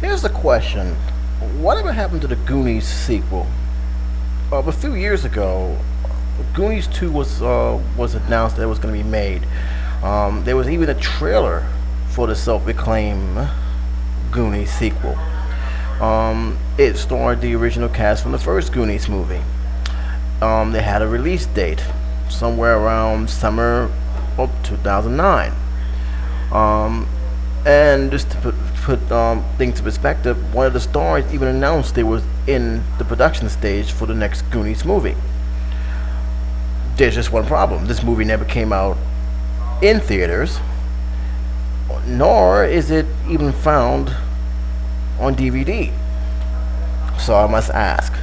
Here's the question: whatever happened to the Goonies sequel? A few years ago, Goonies 2 was announced that it was going to be made. There was even a trailer for the self-proclaimed Goonies sequel. It starred the original cast from the first Goonies movie. They had a release date somewhere around summer of 2009. Um, and just to put things in perspective, one of the stars even announced they was in the production stage for the next Goonies movie. There's just one problem: this movie never came out in theaters, nor is it even found on DVD. So I must ask,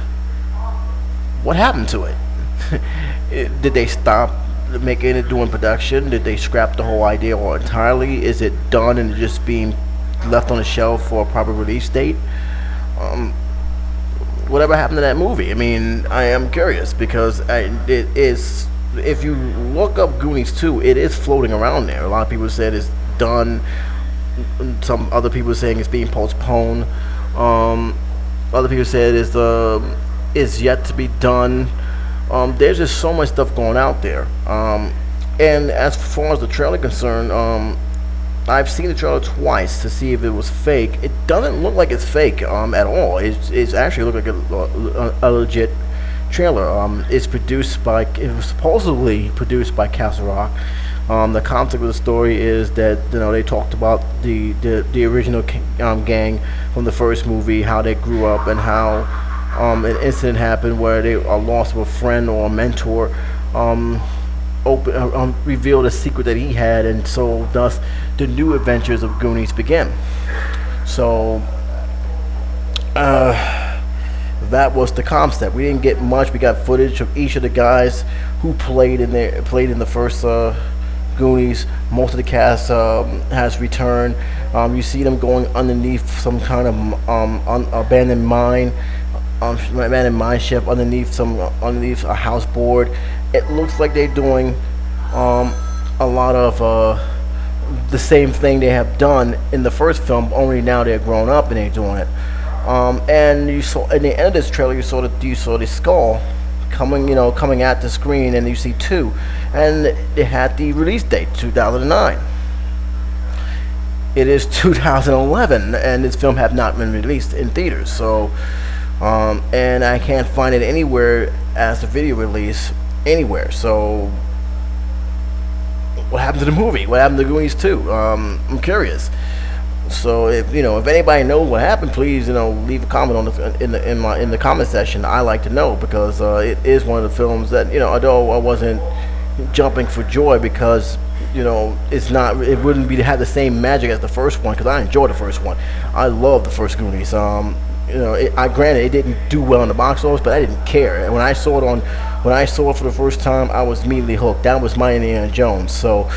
what happened to it? Did they stop making it during production? Did they scrap the whole idea or entirely? Is it done and just being left on the shelf for a proper release date? Um, Whatever happened to that movie? I mean, I am curious because it is. If you look up Goonies 2, it is floating around there. A lot of people said it's done. Some other people are saying it's being postponed. Um, Other people said is yet to be done. There's just so much stuff going out there. And as far as the trailer concerned, I've seen the trailer twice to see if it was fake. It doesn't look like it's fake at all. It's actually look like a legit trailer. It was supposedly produced by Castle Rock. The concept of the story is that they talked about the original gang from the first movie, how they grew up, and how an incident happened where they lost a friend or a mentor. Revealed a secret that he had, and so thus the new adventures of Goonies begin. So that was the concept. We didn't get much. We got footage of each of the guys who played in the first Goonies. Most of the cast has returned. You see them going underneath some kind of abandoned mine. Abandoned mine shaft underneath a house board. It looks like they're doing a lot of the same thing they have done in the first film, only now they're grown up and they're doing it. And you saw in the end of this trailer, you saw the skull coming at the screen, and you see two, and they had the release date 2009. It is 2011, and this film have not been released in theaters. So, and I can't find it anywhere as a video release anywhere. So, what happened to the movie? What happened to Goonies 2? I'm curious. So if anybody knows what happened, please leave a comment in the comment section. I like to know, because it is one of the films that although I wasn't jumping for joy because it wouldn't have the same magic as the first one, because I enjoyed the first one. I love the first Goonies. I granted it didn't do well in the box office, but I didn't care. And when I saw it for the first time, I was immediately hooked. That was my Indiana Jones. So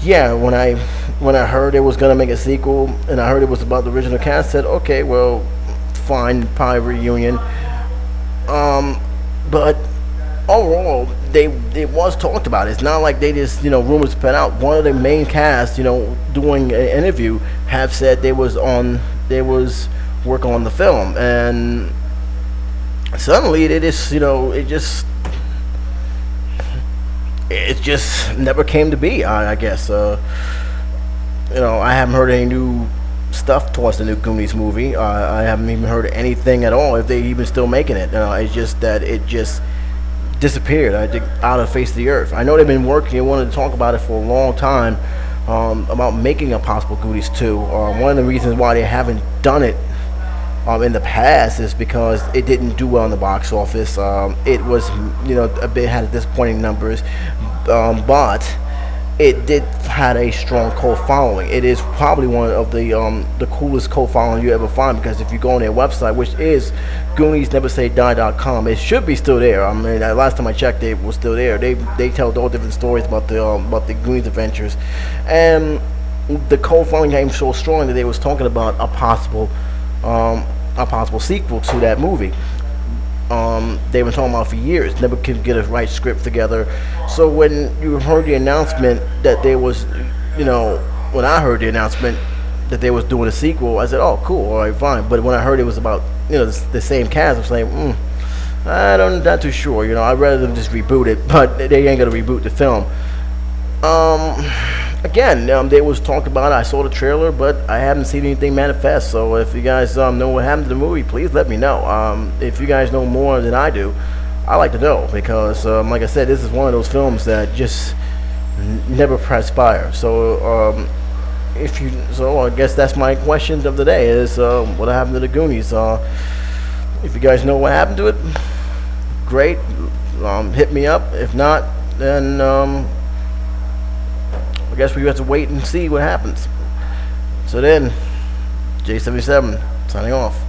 yeah, when I heard it was gonna make a sequel, and I heard it was about the original cast, I said, okay, well, fine, probably reunion. But overall, it was talked about. It's not like they just rumors spread out. One of the main cast, doing an interview, have said they was working on the film, and suddenly it just never came to be. I guess I haven't heard any new stuff towards the new Goonies movie. I haven't even heard anything at all, if they even still making it. It's just that it just disappeared. I think out of the face of the earth. I know they've been working and wanted to talk about it for a long time, about making a possible Goonies 2. One of the reasons why they haven't done it in the past is because it didn't do well in the box office. It was, had disappointing numbers, but it did had a strong cult following. It is probably one of the coolest cult following you ever find, because if you go on their website, which is GooniesNeverSayDie.com, it should be still there. I mean, last time I checked, it was still there. They tell all different stories about the Goonies adventures, and the cult following came so strong that they was talking about a possible sequel to that movie. They've been talking about for years, never could get a right script together. So when you heard the announcement that there was, when I heard the announcement, that they was doing a sequel, I said, "Oh, cool, all right, fine." But when I heard it was about the same cast, I was like, not too sure. I'd rather them just reboot it, but they ain't gonna reboot the film. Again, they was talked about it. I saw the trailer, but I haven't seen anything manifest. So if you guys know what happened to the movie, please let me know. If you guys know more than I do, I like to know, because like I said, this is one of those films that just never transpire. So I guess that's my question of the day: is what happened to the Goonies? If you guys know what happened to it, great. Hit me up. If not, then I guess we have to wait and see what happens. So then, J77 signing off.